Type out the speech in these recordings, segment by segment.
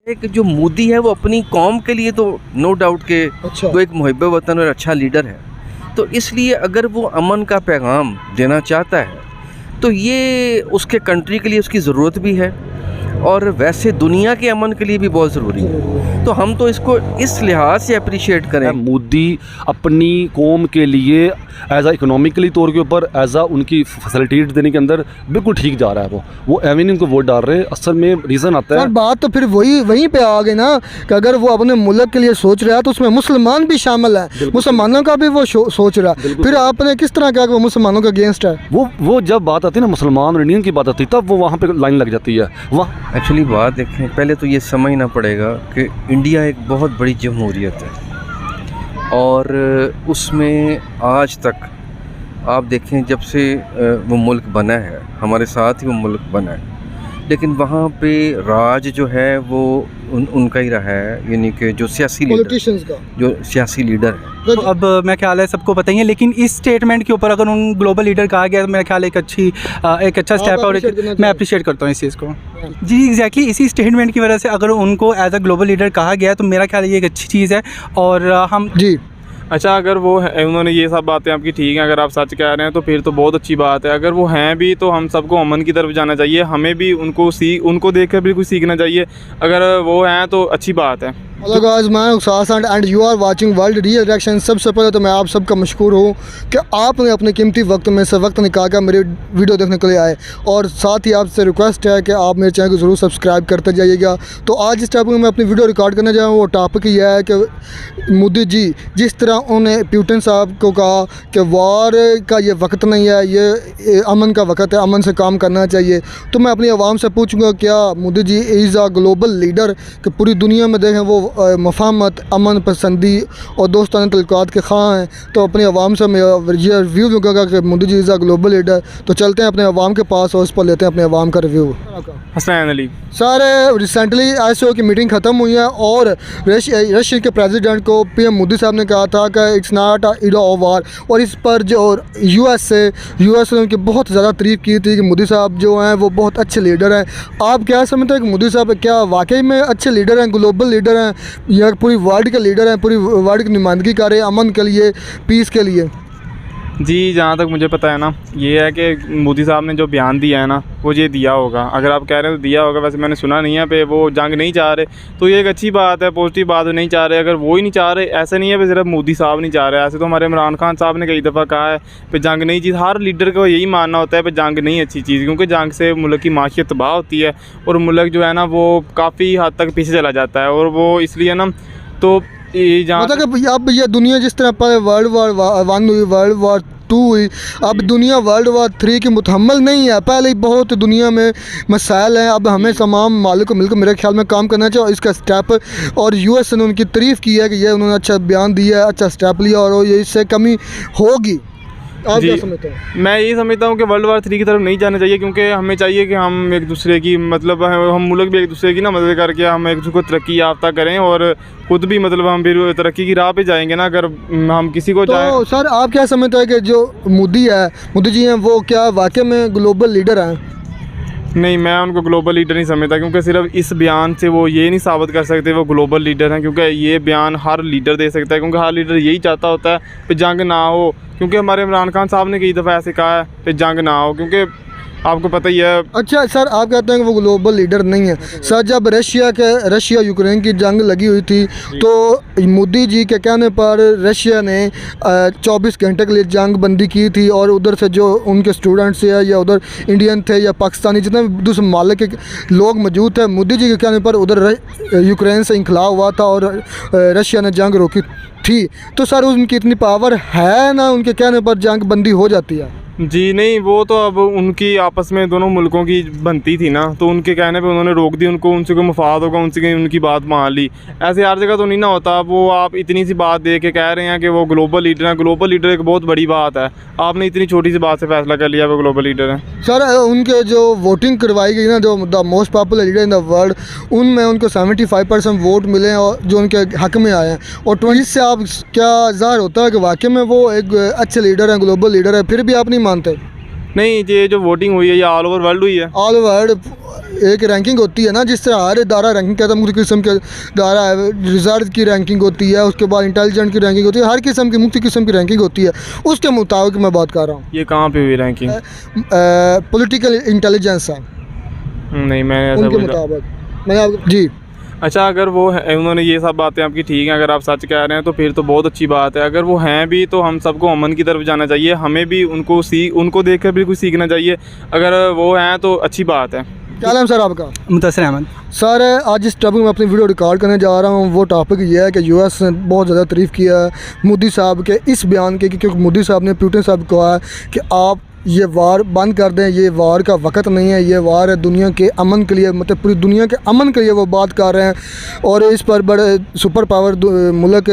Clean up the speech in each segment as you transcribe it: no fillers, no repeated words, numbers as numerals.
एक जो मोदी है वो अपनी कौम के लिए तो नो डाउट के अच्छा। वो एक मुहिब वतन और अच्छा लीडर है। तो इसलिए अगर वो अमन का पैगाम देना चाहता है तो ये उसके कंट्री के लिए उसकी ज़रूरत भी है और वैसे दुनिया के अमन के लिए भी बहुत ज़रूरी है। तो हम तो इसको इस लिहाज से अप्रिशिएट करें। मोदी अपनी कौम के लिए एज आ इकोनॉमिकली तौर के ऊपर एज आ उनकी फैसिलिटीज देने के अंदर बिल्कुल ठीक जा रहा है। वो एवेन्यू को वोट डाल रहे हैं। असल में रीज़न आता सर है, बात तो फिर वहीं पे आ गई ना कि अगर वो अपने मुल्क के लिए सोच रहा है तो उसमें मुसलमान भी शामिल है, मुसलमानों का भी वो सोच रहा है। फिर आपने किस तरह कहा कि वो मुसलमानों के अगेंस्ट है? वो जब बात आती है ना मुसलमान और इंडियन की बात आती है तब वो वहाँ पे लाइन लग जाती है। वहाँ एक्चुअली बात देखें, पहले तो ये समझना पड़ेगा कि इंडिया एक बहुत बड़ी जमहूरियत है और उसमें आज तक आप देखें जब से वो मुल्क बना है, हमारे साथ ही वो मुल्क बना है, लेकिन वहाँ पे राज जो है वो उनका ही रहा है, यानी कि जो सियासी पॉलिटिशियंस का जो सियासी लीडर है। तो अब मेरा ख्याल है सबको पता ही है, लेकिन इस स्टेटमेंट के ऊपर अगर उन ग्लोबल लीडर कहा गया तो मेरा ख्याल है एक अच्छा स्टेप है और मैं अप्रिशिएट करता हूँ इस चीज़ को। जी एग्जैक्टली, इसी स्टेटमेंट की वजह से अगर उनको एज अ ग्लोबल लीडर कहा गया तो मेरा ख्याल है ये एक अच्छी चीज़ है। और हम जी अच्छा, अगर वो है, उन्होंने ये सब बातें आपकी ठीक हैं, अगर आप सच कह रहे हैं तो फिर तो बहुत अच्छी बात है। अगर वो हैं भी तो हम सबको अमन की तरफ जाना चाहिए, हमें भी उनको देखकर भी कुछ सीखना चाहिए। अगर वो हैं तो अच्छी बात है। हेलो गाइस, मैं Ustad and you are watching world real reaction. सबसे पहले तो मैं आप सबका मशकूर हूँ कि आपने अपने कीमती वक्त में से वक्त निकाल कर मेरे वीडियो देखने के लिए आए, और साथ ही आपसे रिक्वेस्ट है कि आप मेरे चैनल को ज़रूर सब्सक्राइब करते जाइएगा। तो आज इस टॉपिक में मैं अपनी वीडियो रिकॉर्ड करने जा रहा हूँ। वो टॉपिक यह है कि मोदी जी जिस तरह उन्हें पुतिन साहब को कहा कि वॉर का ये वक्त नहीं है, ये अमन का वक्त है, अमन से काम करना चाहिए। तो मैं अपनी आवाम से पूछूंगा, क्या Modi ji is uh global leader कि पूरी दुनिया में देखें वो मफाहमत, अमन पसंदी और दोस्ताना तल्लुकात के ख़्वाह हैं? तो अपनी आवाम से मैं ये रिव्यू दूँगा कि Modi ji is uh global leader. तो चलते हैं अपने आवाम के पास और उस पर लेते हैं अपने आवाम का review. Hasnain Ali sir, recently ISO की मीटिंग ख़त्म हुई है और रशिया के प्रेसिडेंट को PM मोदी साहब ने कहा था कि it's not a era of war, और इस पर जो US ने उनकी बहुत ज़्यादा तारीफ़ की थी कि मोदी साहब जो हैं वो बहुत अच्छे लीडर हैं। आप क्या समझते हैं कि मोदी साहब क्या वाकई में अच्छे लीडर हैं, ग्लोबल लीडर हैं, या पूरी वर्ल्ड के लीडर हैं, पूरी वर्ल्ड की नुमाइंदगी कर रहे हैं अमन के लिए, पीस के लिए? जी, जहाँ तक मुझे पता है ना, ये है कि मोदी साहब ने जो बयान दिया है ना वो ये दिया होगा। अगर आप कह रहे हैं तो दिया होगा, वैसे मैंने सुना नहीं है पे वो जंग नहीं चाह रहे, तो ये एक अच्छी बात है, पॉजिटिव बात है। नहीं चाह रहे, अगर वो ही नहीं चाह रहे, ऐसा नहीं है कि सिर्फ मोदी साहब नहीं चाह रहे। ऐसे तो हमारे इमरान खान साहब ने कई दफ़ा कहा है कि जंग नहीं चीज़। हर लीडर को यही मानना होता है कि जंग नहीं अच्छी चीज़, क्योंकि जंग से मुल्क की माशियत तबाह होती है और मुल्क जो है ना वो काफ़ी हद तक पीछे चला जाता है। और वो इसलिए ना तो मतलब कि अब ये दुनिया जिस तरह पर वर्ल्ड वार 1 हुई, वर्ल्ड वार 2 हुई, अब दुनिया वर्ल्ड वार 3 की मुतहम्मल नहीं है। पहले ही बहुत दुनिया में मसाइल हैं। अब हमें तमाम मालिक को मिलकर मेरे ख्याल में काम करना चाहिए और इसका स्टेप, और US ने उनकी तारीफ़ की है कि ये उन्होंने अच्छा बयान दिया है, अच्छा स्टेप लिया, और ये इससे कमी होगी। आप क्या समझते हैं? मैं यही समझता हूँ कि वर्ल्ड वार 3 की तरफ नहीं जाना चाहिए, क्योंकि हमें चाहिए कि हम एक दूसरे की मतलब हम मुल्क भी एक दूसरे की ना मदद करके हम एक दूसरे को तरक्की याफ्ता करें और खुद भी मतलब हम फिर तरक्की की राह पे जाएंगे ना, अगर हम किसी को तो सर आप क्या समझते हैं कि जो मोदी जी हैं वो क्या वाकई में ग्लोबल लीडर हैं? नहीं, मैं उनको ग्लोबल लीडर नहीं समझता, क्योंकि सिर्फ इस बयान से वो ये नहीं साबित कर सकते वो ग्लोबल लीडर हैं, क्योंकि ये बयान हर लीडर दे सकता है, क्योंकि हर लीडर यही चाहता होता है कि जंग ना हो। क्योंकि हमारे इमरान खान साहब ने कई दफ़ा ऐसे कहा है कि जंग ना हो, क्योंकि आपको पता ही है। अच्छा सर, आप कहते हैं कि वो ग्लोबल लीडर नहीं है। सर, जब रशिया यूक्रेन की जंग लगी हुई थी तो मोदी जी के कहने पर रशिया ने 24 घंटे के लिए जंग बंदी की थी, और उधर से जो उनके स्टूडेंट्स है या उधर इंडियन थे या पाकिस्तानी जितने भी दूसरे ममालिक के लोग मौजूद थे, मोदी जी के कहने पर उधर यूक्रेन से इंखलाव हुआ था और रशिया ने जंग रोकी थी। तो सर उनकी इतनी पावर है ना, उनके कहने पर जंग बंदी हो जाती है? जी नहीं, वो तो अब उनकी आपस में दोनों मुल्कों की बनती थी ना, तो उनके कहने पे उन्होंने रोक दी। उनसे कोई मफाद होगा, उनकी बात मान ली। ऐसे हर जगह तो नहीं ना होता। वो आप इतनी सी बात दे के कह रहे हैं कि वो ग्लोबल लीडर हैं। ग्लोबल लीडर एक बहुत बड़ी बात है। आपने इतनी छोटी सी बात से फैसला कर लिया वो ग्लोबल लीडर हैं। सर, उनके जो वोटिंग करवाई गई ना, जो the most popular leader in the world, उनमें उनको 75% वोट मिले हैं और जो उनके हक में आए हैं। और 20 से आप क्या ज़ाहिर होता है कि वाकई में वो एक अच्छे लीडर हैं, ग्लोबल लीडर है, फिर भी आप नहीं मानते? नहीं, ये जो वोटिंग हुई है ये ऑल ओवर वर्ल्ड हुई है। ऑल वर्ल्ड एक रैंकिंग होती है ना, जिस तरह हर इदारा रैंकिंग कहता है, मुख्त किस्म के इदारा है, रिजल्ट की रैंकिंग होती है, उसके बाद इंटेलिजेंट की रैंकिंग होती है, हर किस्म की मुख्त किस्म की रैंकिंग होती है, उसके मुताबिक मैं बात कर रहा हूँ। ये कहाँ पे हुई रैंकिंग? पॉलिटिकल इंटेलिजेंस है नहीं, मैंने ऐसा उनके बोला। मुताबिक मैंने आपको जी। अच्छा, अगर वो है, उन्होंने ये सब बातें आपकी ठीक हैं, अगर आप सच कह रहे हैं तो फिर तो बहुत अच्छी बात है। अगर वो हैं भी तो हम सबको अमन की तरफ जाना चाहिए, हमें भी उनको देख कर भी कुछ सीखना चाहिए। अगर वो हैं तो अच्छी बात है। क्या नाम सर आपका? मुदस्सिर अहमद। सर आज इस टॉपिक में अपनी वीडियो रिकॉर्ड करने जा रहा हूँ। वो टॉपिक ये है कि यूएस ने बहुत ज़्यादा तारीफ़ किया है मोदी साहब के इस बयान के, क्योंकि मोदी साहब ने पुतिन साहब को कहा है कि आप ये वार बंद कर दें, ये वार का वक्त नहीं है, ये वार है दुनिया के अमन के लिए, मतलब पूरी दुनिया के अमन के लिए वो बात कर रहे हैं। और इस पर बड़े सुपर पावर मुल्क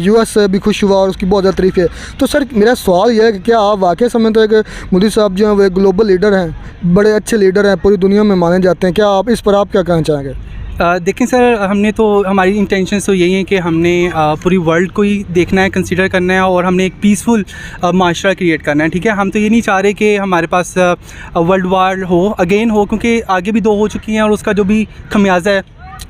यूएस से भी खुश हुआ और उसकी बहुत ज़्यादा तारीफ़ है। तो सर मेरा सवाल यह है कि क्या आप वाकई समझते हैं कि मोदी साहब जो हैं वो एक ग्लोबल लीडर हैं, बड़े अच्छे लीडर हैं, पूरी दुनिया में माने जाते हैं? क्या आप इस पर आप क्या कहना चाहेंगे? देखें सर, हमने तो हमारी इंटेंशंस तो यही है कि हमने पूरी वर्ल्ड को ही देखना है, कंसीडर करना है और हमने एक पीसफुल माशरा क्रिएट करना है। ठीक है, हम तो ये नहीं चाह रहे कि हमारे पास वर्ल्ड वार हो, अगेन हो, क्योंकि आगे भी 2 हो चुकी हैं और उसका जो भी खमियाजा है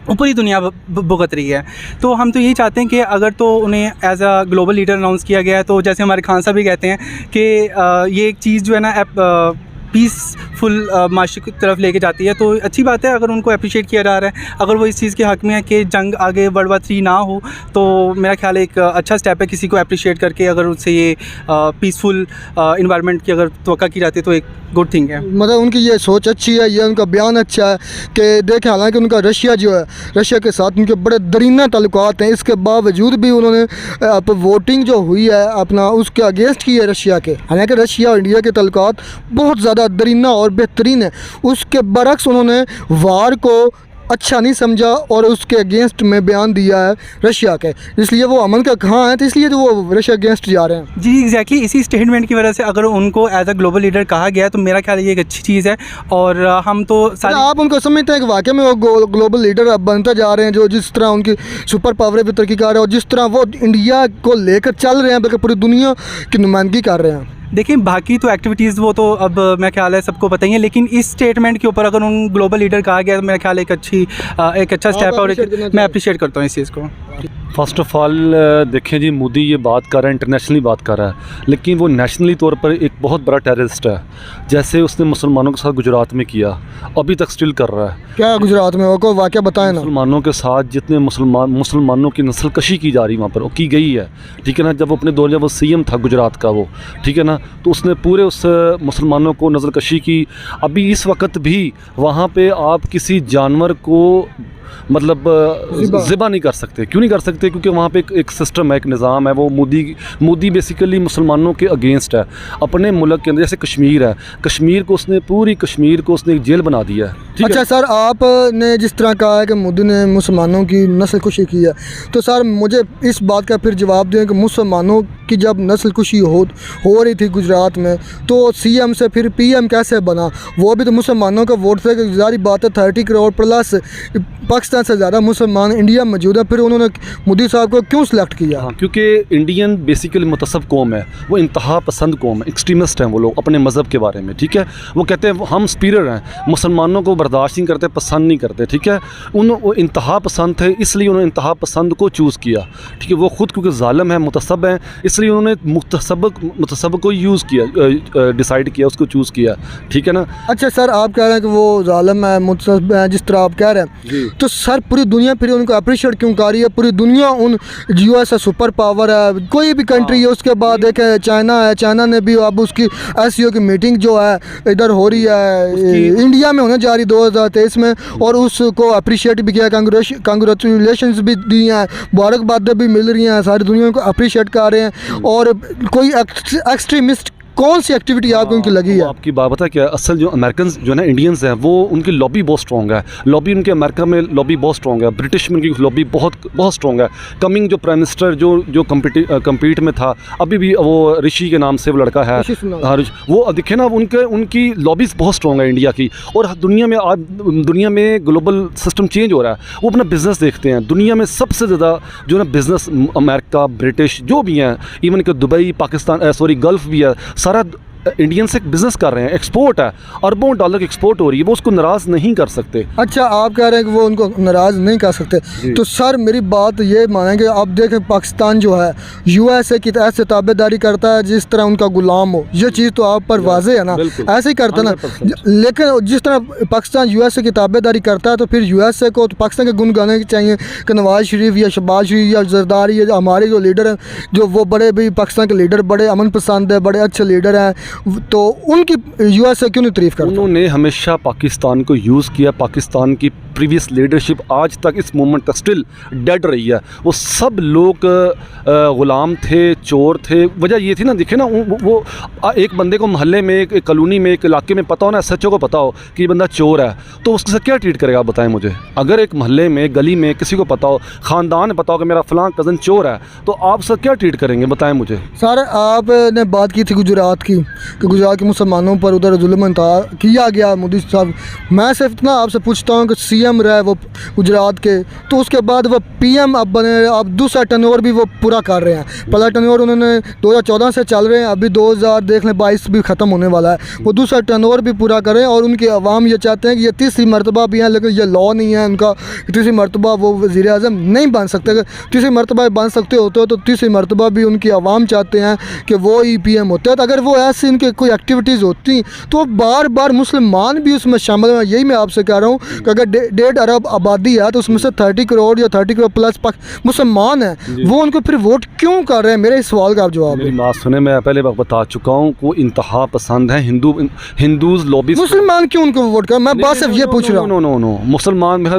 वो पूरी दुनिया भुगत रही है। तो हम तो यही चाहते हैं कि अगर तो उन्हें as a global leader announce किया गया है, तो जैसे हमारे खान साहब भी कहते हैं कि ये एक चीज़ जो है ना पीसफुल माशरे की तरफ लेके जाती है, तो अच्छी बात है अगर उनको अप्रिशिएट किया जा रहा है। अगर वो इस चीज़ के हक़ में है कि जंग आगे वर्ल्ड वार 3 ना हो, तो मेरा ख्याल है एक अच्छा स्टेप है किसी को अप्रिशिएट करके अगर उससे ये पीसफुल इन्वायरमेंट की अगर तवक्का की जाती है तो एक गुड थिंग है। मतलब उनकी ये सोच अच्छी है, ये उनका बयान अच्छा है कि देखें, हालांकि उनका रशिया जो है, रशिया के साथ उनके बड़े दरीना ताल्लुकात हैं, इसके बावजूद भी उन्होंने वोटिंग जो हुई है अपना उसके अगेंस्ट की है रशिया के। हालांकि रशिया और इंडिया के ताल्लुकात बहुत ज़्यादा दरीना और बेहतरीन है, उसके बरक्स उन्होंने वार को अच्छा नहीं समझा और उसके अगेंस्ट में बयान दिया है रशिया के, इसलिए वो अमन का कहाँ है, तो इसलिए तो वो रशिया अगेंस्ट जा रहे हैं। जी एग्जैक्टली, इसी स्टेटमेंट की वजह से अगर उनको एज अ ग्लोबल लीडर कहा गया तो मेरा ख्याल है ये एक अच्छी चीज़ है। और हम तो सारे आप उनको समझते हैं कि वाकई में वो ग्लोबल लीडर अब बनते जा रहे हैं, जो जिस तरह उनकी सुपर पावर भी तरक्की कर रहे हैं और जिस तरह वो इंडिया को लेकर चल रहे हैं, बल्कि पूरी दुनिया की नुमाइंदगी कर रहे हैं। देखिए, बाकी तो एक्टिविटीज़ वो तो अब मेरा ख्याल है सबको पता ही है, लेकिन इस स्टेटमेंट के ऊपर अगर उन ग्लोबल लीडर कहा गया तो मेरा ख्याल है एक अच्छा स्टेप है और मैं अप्रिशिएट करता हूँ इस चीज़ को। फ़र्स्ट ऑफ़ ऑल देखें जी, मोदी ये बात कर रहा है, इंटरनेशनली बात कर रहा है, लेकिन वो नेशनली तौर पर एक बहुत बड़ा टेररिस्ट है। जैसे उसने मुसलमानों के साथ गुजरात में किया, अभी तक स्टिल कर रहा है। क्या गुजरात में वो वाक़या बताएं ना। मुसलमानों के साथ जितने मुसलमानों की नस्ल कशी की जा रही वहाँ पर, वो की गई है। ठीक है ना, जब अपने दौर जब वो सीएम था गुजरात का वो, ठीक है ना, तो उसने पूरे उस मुसलमानों को नस्ल कशी की। अभी इस वक्त भी वहाँ पे आप किसी जानवर को मतलब ज़िबा नहीं कर सकते। क्यों नहीं कर सकते? क्योंकि वहाँ पे एक सिस्टम है, एक निज़ाम है। वो मोदी बेसिकली मुसलमानों के अगेंस्ट है। अपने मुल्क के अंदर जैसे कश्मीर है, कश्मीर को उसने पूरी कश्मीर को उसने एक जेल बना दिया है। ठीक अच्छा है? सर, आपने जिस तरह कहा है कि मोदी ने मुसलमानों की नस्ल कुशी की है, तो सर मुझे इस बात का फिर जवाब दें कि मुसलमानों की जब नस्ल कुशी हो रही थी गुजरात में, तो सीएम से फिर पीएम कैसे बना? वो भी तो मुसलमानों का वोट थे। जारी बात है 30 करोड़ प्लस पाकिस्तान से ज़्यादा मुसलमान इंडिया में मौजूद है, फिर उन्होंने मोदी साहब को क्यों सिलेक्ट किया? हाँ, क्योंकि इंडियन बेसिकली मुतसब कौम है, वो इंतहा पसंद कौम है, एक्सट्रीमिस्ट हैं वो लोग अपने मज़हब के बारे में। ठीक है, वो कहते हैं हम सुपीरियर हैं, मुसलमानों को बर्दाश्त नहीं करते, पसंद नहीं करते। ठीक है, वो इंतहा पसंद थे, इसलिए उन्होंने इंतहा पसंद को चूज़ किया। ठीक है, वो ख़ुद क्योंकि ज़ालिम है, मुतसब हैं, इसलिए उन्होंने मुतसब को यूज़ किया, डिसाइड किया, उसको चूज़ किया। ठीक है ना। अच्छा सर, आप कह रहे हैं कि वो ज़ालिम है, मुतसब है, जिस तरह आप कह रहे हैं, तो सर पूरी दुनिया फिर उनको अप्रिशिएट क्यों कर रही है? पूरी दुनिया उन यूएस सुपर पावर है, कोई भी कंट्री है। उसके बाद देखें चाइना है, चाइना ने भी अब उसकी एससीओ की मीटिंग जो है इधर हो रही है, इंडिया में होने जा रही 2023 में, और उसको अप्रिशिएट भी किया, कांग्रेचुलेशंस भी दी हैं, मुबारकबादें भी मिल रही हैं, सारी दुनिया को अप्रिशिएट कर रहे हैं। और कोई एक्सट्रीमिस्ट कौन सी एक्टिविटी आपको उनकी लगी है? आपकी बात पता है क्या, असल जो अमेरिकन जो है ना, इंडियंस हैं, वो उनकी लॉबी बहुत स्ट्रॉन्ग है। लॉबी उनके अमेरिका में लॉबी बहुत स्ट्रॉन्ग है, ब्रिटिश में उनकी लॉबी बहुत स्ट्रॉन्ग है। कमिंग जो प्राइम मिनिस्टर जो कम्पीट में था, अभी भी वो ऋषि के नाम से वो लड़का है, हाँ, वो दिखे ना, उनकी लॉबीज बहुत स्ट्रॉन्ग है इंडिया की। और दुनिया में आज दुनिया में ग्लोबल सिस्टम चेंज हो रहा है, वो अपना बिजनेस देखते हैं। दुनिया में सबसे ज़्यादा जो ना बिजनेस अमेरिका, ब्रिटिश जो भी हैं, इवन कि दुबई, पाकिस्तान, गल्फ़ भी है, सारा इंडियन से बिज़नेस कर रहे हैं, एक्सपोर्ट है, अरबों डॉलर की एक्सपोर्ट हो रही है, वो उसको नाराज़ नहीं कर सकते। अच्छा, आप कह रहे हैं कि वो उनको नाराज़ नहीं कर सकते, तो सर मेरी बात ये मानेंगे, आप देखें पाकिस्तान जो है USA की ऐसे ताबेदारी करता है जिस तरह उनका गुलाम हो, ये चीज़ तो आप पर वाज़े है ना, ऐसे ही करता ना। लेकिन जिस तरह पाकिस्तान USA की ताबेदारी करता है तो फिर USA को तो पाकिस्तान के गुण गाने चाहिए कि नवाज़ शरीफ या शहबाज शरीफ या जरदारी या हमारे जो लीडर हैं, जो वो बड़े भी पाकिस्तान के लीडर बड़े अमन पसंद है, बड़े अच्छे लीडर हैं, तो उनकी USA क्यों नहीं तारीफ़ करता? उन्होंने हमेशा पाकिस्तान को यूज़ किया। पाकिस्तान की प्रीवियस लीडरशिप आज तक इस मोमेंट तक स्टिल डेड रही है। वो सब लोग ग़ुलाम थे, चोर थे। वजह ये थी ना, देखे ना, वो एक बंदे को मोहल्ले में, एक कॉलोनी में, एक इलाके में पता हो ना, SHO को पता हो कि ये बंदा चोर है, तो उसके साथ क्या ट्रीट करेगा आप बताएं मुझे। अगर एक मोहल्ले में, गली में किसी को पता हो, ख़ानदान में पता हो कि मेरा फ़लाँ कज़न चोर है, तो आप उसका क्या ट्रीट करेंगे बताएं मुझे। सर आपने बात की थी गुजरात की, कि गुजरात के मुसलमानों पर उधर जुल्म किया गया मोदी साहब। मैं सिर्फ इतना आपसे पूछता हूँ कि CM रहे वो गुजरात के, तो उसके बाद वो PM अब बने, अब दूसरा टर्नओवर भी वो पूरा कर रहे हैं। पहला टर्नओवर उन्होंने 2014 से चल रहे हैं, अभी 2022 भी ख़त्म होने वाला है, वो दूसरा टर्नओवर भी पूरा करें। और उनकी आवाम ये चाहते हैं कि ये तीसरी मरतबा भी हैं, लेकिन ये लॉ नहीं है उनका, तीसरी मरतबा वो वज़ीर-ए-आज़म नहीं बन सकते। अगर तीसरी मरतबा बन सकते होते हो तो तीसरी मरतबा भी उनकी आवाम चाहते हैं कि वो ही PM होते हैं। तो अगर वो ऐसी इनके कोई एक्टिविटीज़ होती तो बार बार मुसलमान भी उसमें शामिल हैं। यही मैं आपसे कह रहा हूँ कि अगर 1.5 अरब आबादी है तो उसमें से 30 करोड़ या 30 करोड़ प्लस मुसलमान हैं, वो उनको फिर वोट क्यों कर रहे हैं? मेरे इस सवाल का आप जवाब मेरी बात सुने, मैं पहले बता चुका हूँ को इंतहा पसंद है, हिंदूज़ लॉबी। मुसलमान क्यों उनको वोट कर? मैं बात सिर्फ ये पूछ रहा हूँ। नो मुसलमान में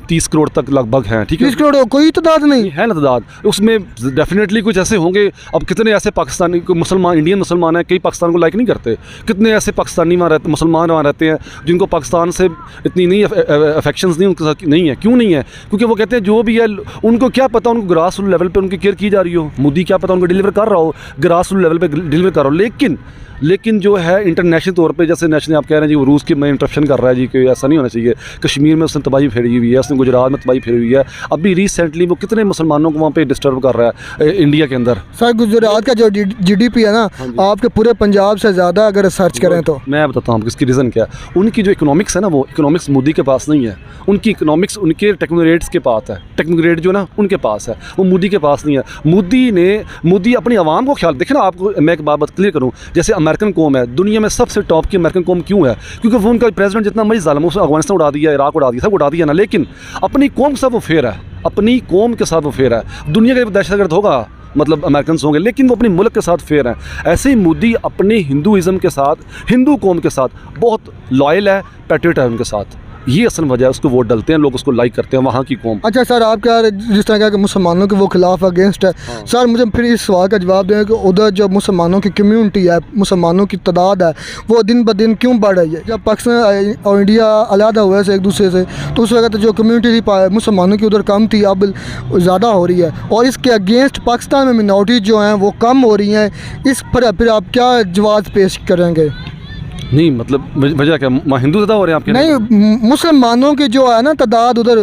30 करोड़ तक लगभग हैं, ठीक है। 30 करोड़ कोई तादाद नहीं है ना तादाद, उसमें डेफिनेटली कुछ ऐसे होंगे। अब कितने ऐसे पाकिस्तानी मुसलमान, इंडियन मुसलमान हैं, कई पाकिस्तान को लाइक नहीं करते। कितने ऐसे पाकिस्तानी वहाँ रहते, मुसलमान वहाँ रहते हैं जिनको पाकिस्तान से इतनी नहीं अफेक्शंस नहीं उनके साथ नहीं है। क्यों नहीं है? क्योंकि वो कहते हैं जो भी है, उनको क्या पता उनको ग्रास रूट लेवल पे उनकी केयर की जा रही हो, मोदी क्या पता उनको डिलीवर कर रहा हो, ग्रास रूट लेवल पे डिलीवर कर रहा हो। लेकिन जो है इंटरनेशनल तौर पे, जैसे नेशनल आप कह रहे हैं जी वो रूस की में इंटरप्शन कर रहा है जी, कि ऐसा नहीं होना चाहिए। कश्मीर में उसने तबाही फेरी हुई है, उसने गुजरात में तबाही फेरी हुई है। अभी रिसेंटली वो कितने मुसलमानों को वहाँ पे डिस्टर्ब कर रहा है इंडिया के अंदर। सर गुजरात का जो GDP है ना, आपके पूरे पंजाब से ज़्यादा अगर सर्च करें तो। मैं बताता हूँ इसकी रीज़न क्या है। उनकी जो इकोनॉमिक्स है ना, वो इकोनॉमिक्स मोदी के पास नहीं है। उनकी इकोनॉमिक्स उनके टेक्नोक्रेट्स के पास है, टेक्नोक्रेट जो ना उनके पास है, वो मोदी के पास नहीं है। मोदी अपनी आवाम को ख्याल, देखे ना, आपको मैं एक बात क्लियर करूँ, जैसे अमेरिकन कौम है, दुनिया में सबसे टॉप की अमेरिकन कौम क्यों है? क्योंकि वो उनका प्रेसिडेंट जितना मर्जी ज़ालिम, उसने अफगानिस्तान उड़ा दिया, इराक उड़ा दिया, सब उड़ा दिया ना, लेकिन अपनी कौम के साथ वो फेयर है, अपनी कौम के साथ वो फेयर है। दुनिया का दहशतगर्द होगा, मतलब अमेरिकन होंगे, लेकिन वो अपने मुल्क के साथ फेयर हैं। ऐसे ही मोदी अपने हिंदुइज़म के साथ, हिंदू कौम के साथ बहुत लॉयल है, पैट्रियट है उनके साथ। ये असल वजह है, उसको वोट डालते हैं लोग, उसको लाइक करते हैं वहाँ की कौम। अच्छा सर, आप क्या जिस तरह कि मुसलमानों के वो खिलाफ अगेंस्ट है, सर मुझे फिर इस सवाल का जवाब दें कि उधर जो मुसलमानों की कम्यूनिटी है, मुसलमानों की तादाद है, वो दिन ब दिन क्यों बढ़ रही है? जब पाकिस्तान और इंडिया अलहदा हुए से एक दूसरे से, तो उस वक्त जो कम्यूनिटी थी मुसलमानों की उधर कम थी, अब ज़्यादा हो रही है। और इसके अगेंस्ट पाकिस्तान में मिनॉरिटीज़ जो हैं वो कम हो रही हैं। इस पर फिर आप क्या जवाब पेश करेंगे? नहीं मतलब वजह क्या, हिंदू ज़्यादा हो रहे हैं आपके? नहीं, मुसलमानों की जो है ना तादाद उधर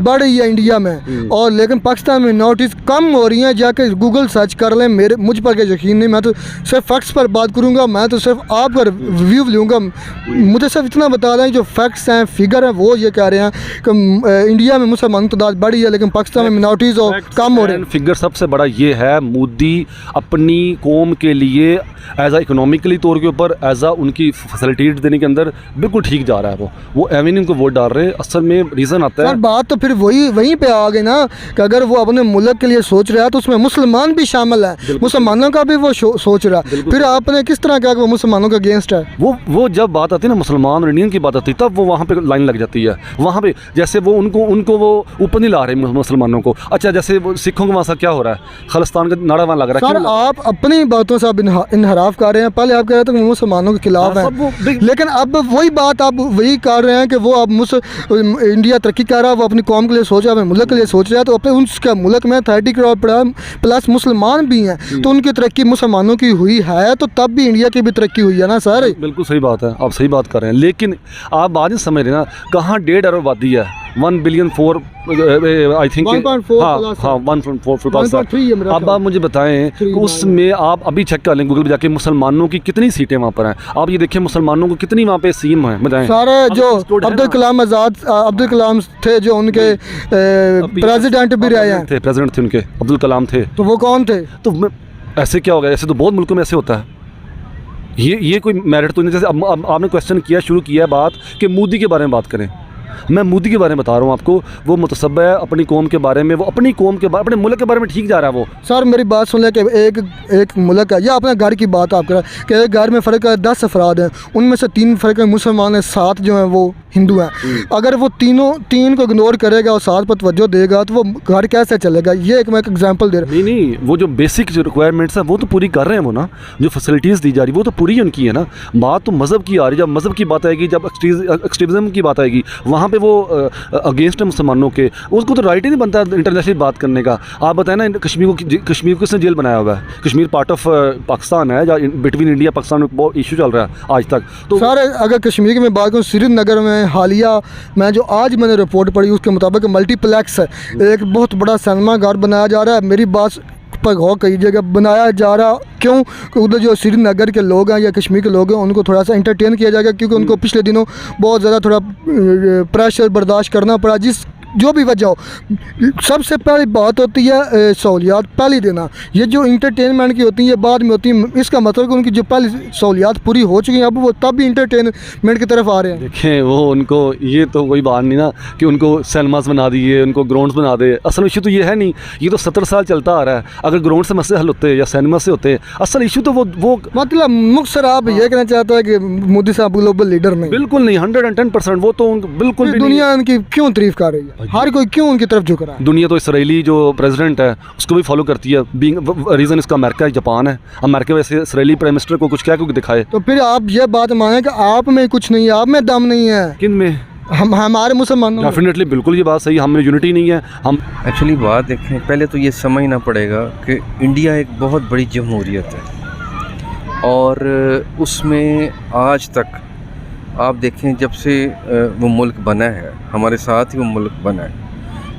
बढ़ रही है इंडिया में, और लेकिन पाकिस्तान में मिनॉरिटीज़ कम हो रही हैं। जाके गूगल सर्च कर लें, मुझ पर क्या यकीन नहीं, मैं तो सिर्फ फैक्ट्स पर बात करूँगा, मैं तो सिर्फ आपका रिव्यू लूँगा। मुझे सिर्फ इतना बता दें जो फैक्ट्स हैं, फिगर हैं, वो ये कह रहे हैं कि इंडिया में मुसलमानों की तादाद बढ़ी है लेकिन पाकिस्तान में मिनॉरिटीज़ कम हो रहे हैं। फिगर सबसे बड़ा ये है, मोदी अपनी कौम के लिए एज आ इकोनॉमिकली तौर के ऊपर, एज आ उनकी फैसिलिटीज देने के अंदर बिल्कुल ठीक जा रहा है। वो एवेन्यू को वोट डाल रहे हैं। असल में रीज़न आता है, बात तो फिर वहीं पे आ गई ना कि अगर वो अपने मुल्क के लिए सोच रहा है तो उसमें मुसलमान भी शामिल है, मुसलमानों का भी वो सोच रहा है। फिर आपने किस तरह कहा कि वो मुसलमानों के अगेंस्ट है? वो जब बात आती है ना मुसलमान और इंडियन की बात आती है, तब वो वहाँ पे लाइन लग जाती है। वहाँ पे जैसे वो उनको वो ऊपर नहीं ला रहे मुसलमानों को। अच्छा, जैसे सिखों के वहाँ क्या हो रहा है, खालिस्तान का नारा वहाँ लग रहा है। सर आप अपनी बातों से इनहराफ कर रहे हैं। पहले आप कह रहे थे कि मुसलमानों के खिलाफ है, लेकिन अब वही बात आप वही कर रहे हैं कि वो अब इंडिया तरक्की कर रहा है, वो अपनी कौम के लिए सोच रहा है, अपने मुल्क के लिए सोच रहा है, तो अपने उसका मुल्क में 30 करोड़ प्लस मुसलमान भी हैं, तो उनकी तरक्की मुसलमानों की हुई है, तो तब भी इंडिया की भी तरक्की हुई है ना सर। बिल्कुल सही बात है, आप सही बात कर रहे हैं, लेकिन आप बात नहीं समझ रहे ना, कहाँ 1.5 अरब आबादी है 1 बिलियन 4 आई थिंक 1.4 हाँ plus हाँ 1.4 plus 1.3 है मेरा अब आप मुझे बताएं कि 3 उसमें आप अभी चेक कर लें गूगल पे जाके मुसलमानों की कितनी सीटें वहाँ पर हैं। आप ये देखिए मुसलमानों को कितनी वहाँ पे सीएम हैं बताएं। सारे जो स्टोर है अब्दुल ना। कलाम आज़ाद अब्दुल कलाम थे जो उनके प्रेसिडेंट भी रहे हैं, थे प्रेसिडेंट थे उनके, अब्दुल कलाम थे। तो वो कौन थे? तो ऐसे क्या हो गया? ऐसे तो बहुत मुल्कों में ऐसे होता है। ये कोई मेरिट तो नहीं। जैसे अब आपने क्वेश्चन किया, शुरू किया बात कि मोदी के बारे में बात करें। मैं मोदी के बारे में बता रहा हूँ आपको। वो मुतसब्बा है अपनी कौम के बारे में, वो अपनी कौम के बारे, अपने मुल्क के बारे में ठीक जा रहा है वो। सर मेरी बात सुन लें कि एक मुल्क है या अपने घर की बात आप करें कि एक घर में फ़र्क है 10 अफराद हैं, उनमें से 3 फ़र्क है मुसलमान हैं, 7 जो हैं वो हिंदू हैं। अगर वो 3 को इग्नोर करेगा और 7 पर तवज्जो देगा तो वो घर कैसे चलेगा? ये मैं एक एग्जांपल दे रहा हूँ। नहीं, वो जो बेसिक जो रिक्वायरमेंट्स हैं वो तो पूरी कर रहे हैं वो ना, जो फैसिलिटीज़ दी जा रही वो तो पूरी उनकी है ना। बात तो मज़हब की आ रही है। जब मज़हब की बात आएगी, जब एक्सट्रीमिज़म की बात आएगी, वहाँ पे वो अगेंस्ट है मुसलमानों के। उसको तो राइट ही नहीं बनता इंटरनेशनल बात करने का। आप बताएं ना, कश्मीर को किसने जेल बनाया हुआ है? कश्मीर पार्ट ऑफ पाकिस्तान है, या बिटवीन इंडिया पाकिस्तान में बहुत इशू चल रहा है आज तक। तो सर अगर कश्मीर की मैं बात करूँ, श्रीनगर में हालिया मैं जो आज मैंने रिपोर्ट पढ़ी उसके मुताबिक मल्टीप्लेक्स है, एक बहुत बड़ा सिनेमा घर बनाया जा रहा है। मेरी बात पर गौर कीजिएगा, बनाया जा रहा क्यों? उधर जो श्रीनगर के लोग हैं या कश्मीर के लोग हैं उनको थोड़ा सा एंटरटेन किया जाएगा, क्योंकि उनको पिछले दिनों बहुत ज़्यादा थोड़ा प्रेशर बर्दाश्त करना पड़ा। जिस जो भी वजह हो, सबसे पहली बात होती है सहूलियात पहले देना। ये जो इंटरटेनमेंट की होती है ये बाद में होती है। इसका मतलब कि उनकी जो पहली सहूलियात पूरी हो चुकी हैं, अब वो तब भी इंटरटेनमेंट की तरफ आ रहे हैं। देखें, वो उनको ये तो कोई बात नहीं ना कि उनको सिनेमास बना दिए, उनको ग्राउंड्स बना दे। असल इशू तो ये है नहीं, ये तो 70 साल चलता आ रहा है। अगर ग्राउंड से मसले हल होते या सिनेमा से होते, असल इशू तो वो मतलब मुख्तसर आप ये कहना चाहते हैं कि मोदी साहब ग्लोबल लीडर नहीं? बिल्कुल नहीं, 110%। वो तो बिल्कुल भी नहीं। दुनिया उनकी क्यों तारीफ कर रही है? हर कोई क्यों उनकी तरफ झुक रहा है? दुनिया तो इसराइली जो प्रेसिडेंट है उसको भी फॉलो करती है। रीज़न इसका अमेरिका है, जापान है। अमेरिका वैसे इसराइली प्राइम मिनिस्टर को कुछ क्या क्यों दिखाए? तो फिर आप ये बात माने कि आप में कुछ नहीं है, आप में दम नहीं है? किन में? हमारे मुसलमानों में। डेफिनेटली, बिल्कुल ये बात सही। हम में यूनिटी नहीं है। हम एक्चुअली बात देखें, पहले तो ये समझना पड़ेगा कि इंडिया एक बहुत बड़ी जमहूरियत है और उसमें आज तक आप देखें जब से वो मुल्क बना है, हमारे साथ ही वो मुल्क बना है,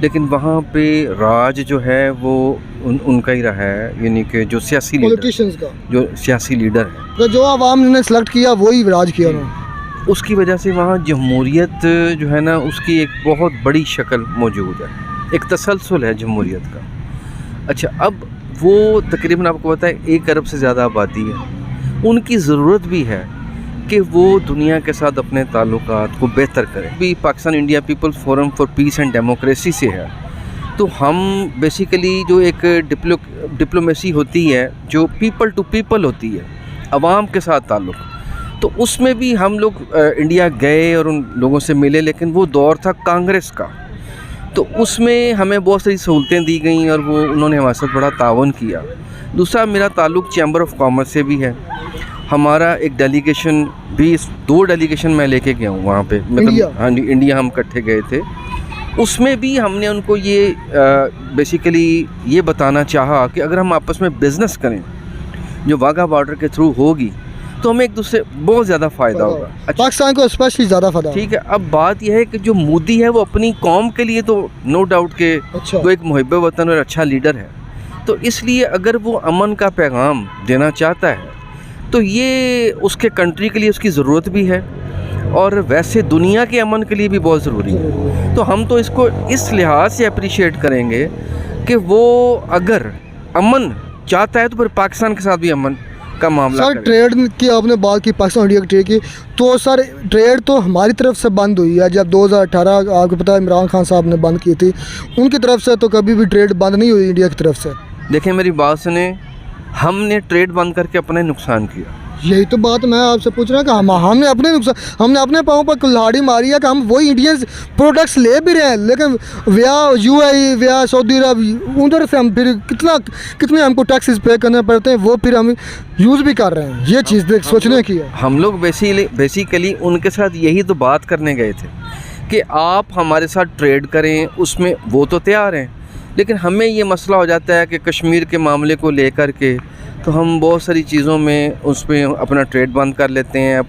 लेकिन वहाँ पे राज जो है वो उनका ही रहा है। यानी कि जो सियासी पॉलिटिशियंस का जो सियासी लीडर है, तो जो आवाम ने सेलेक्ट किया वही राज किया उन्होंने। उसकी वजह से वहाँ जमहूरियत जो है ना उसकी एक बहुत बड़ी शक्ल मौजूद है, एक तसलसल है जमहूरियत का। अच्छा, अब वो तकरीबन आपको पता है 1 अरब से ज़्यादा आबादी है। उनकी ज़रूरत भी है कि वो दुनिया के साथ अपने ताल्लुकात को बेहतर करें। भी Pakistan India people's forum for peace and democracy से है, तो हम बेसिकली जो एक डिप्लोमेसी होती है जो पीपल टू पीपल होती है, आवाम के साथ ताल्लुक़, तो उसमें भी हम लोग इंडिया गए और उन लोगों से मिले, लेकिन वो दौर था कांग्रेस का, तो उसमें हमें बहुत सारी सहूलतें दी गई और वो उन्होंने हमारे साथ बड़ा ताउन किया। दूसरा, मेरा ताल्लुक़ चैम्बर ऑफ कॉमर्स से भी है। हमारा एक डेलीगेशन भी, 2 डेलीगेशन मैं लेके गया हूँ वहाँ पे, मतलब हाँ जी, इंडिया हम इकट्ठे गए थे। उसमें भी हमने उनको ये बेसिकली ये बताना चाहा कि अगर हम आपस में बिज़नेस करें जो वाघा बॉर्डर के थ्रू होगी तो हमें एक दूसरे बहुत ज़्यादा फ़ायदा होगा। अच्छा, पाकिस्तान को स्पेशली ज़्यादा फ़ायदा। ठीक है, अब बात यह है कि जो मोदी है वो अपनी कौम के लिए तो नो डाउट के वो एक मुहिब वतन और अच्छा लीडर है, तो इसलिए अगर वो अमन का पैगाम देना चाहता है तो ये उसके कंट्री के लिए उसकी ज़रूरत भी है और वैसे दुनिया के अमन के लिए भी बहुत ज़रूरी है। तो हम तो इसको इस लिहाज से अप्रिशिएट करेंगे कि वो अगर अमन चाहता है तो फिर पाकिस्तान के साथ भी अमन का मामला। सर ट्रेड की आपने बात की, पाकिस्तान इंडिया की ट्रेड की, तो सर ट्रेड तो हमारी तरफ से बंद हुई है। जब 2018 आपको पता है इमरान खान साहब ने बंद की थी, उनकी तरफ से तो कभी भी ट्रेड बंद नहीं हुई इंडिया की तरफ से। देखें मेरी बात सुने, हमने ट्रेड बंद करके अपने नुकसान किया। यही तो बात मैं आपसे पूछ रहा हूँ कि हमने अपने नुकसान, हमने अपने पाँव पर कुल्हाड़ी मारी है कि हम वही इंडियन प्रोडक्ट्स ले भी रहे हैं, लेकिन व्या UAE व्या सऊदी अरब उधर से हम फिर कितने हमको टैक्सेस पे करने पड़ते हैं, वो फिर हम यूज़ भी कर रहे हैं। ये चीज़ देख सोचने की है। हम लोग बेसिकली उनके साथ यही तो बात करने गए थे कि आप हमारे साथ ट्रेड करें, उसमें वो तो तैयार हैं, लेकिन हमें ये मसला हो जाता है कि कश्मीर के मामले को लेकर के तो हम बहुत सारी चीज़ों में उसमें अपना ट्रेड बंद कर लेते हैं।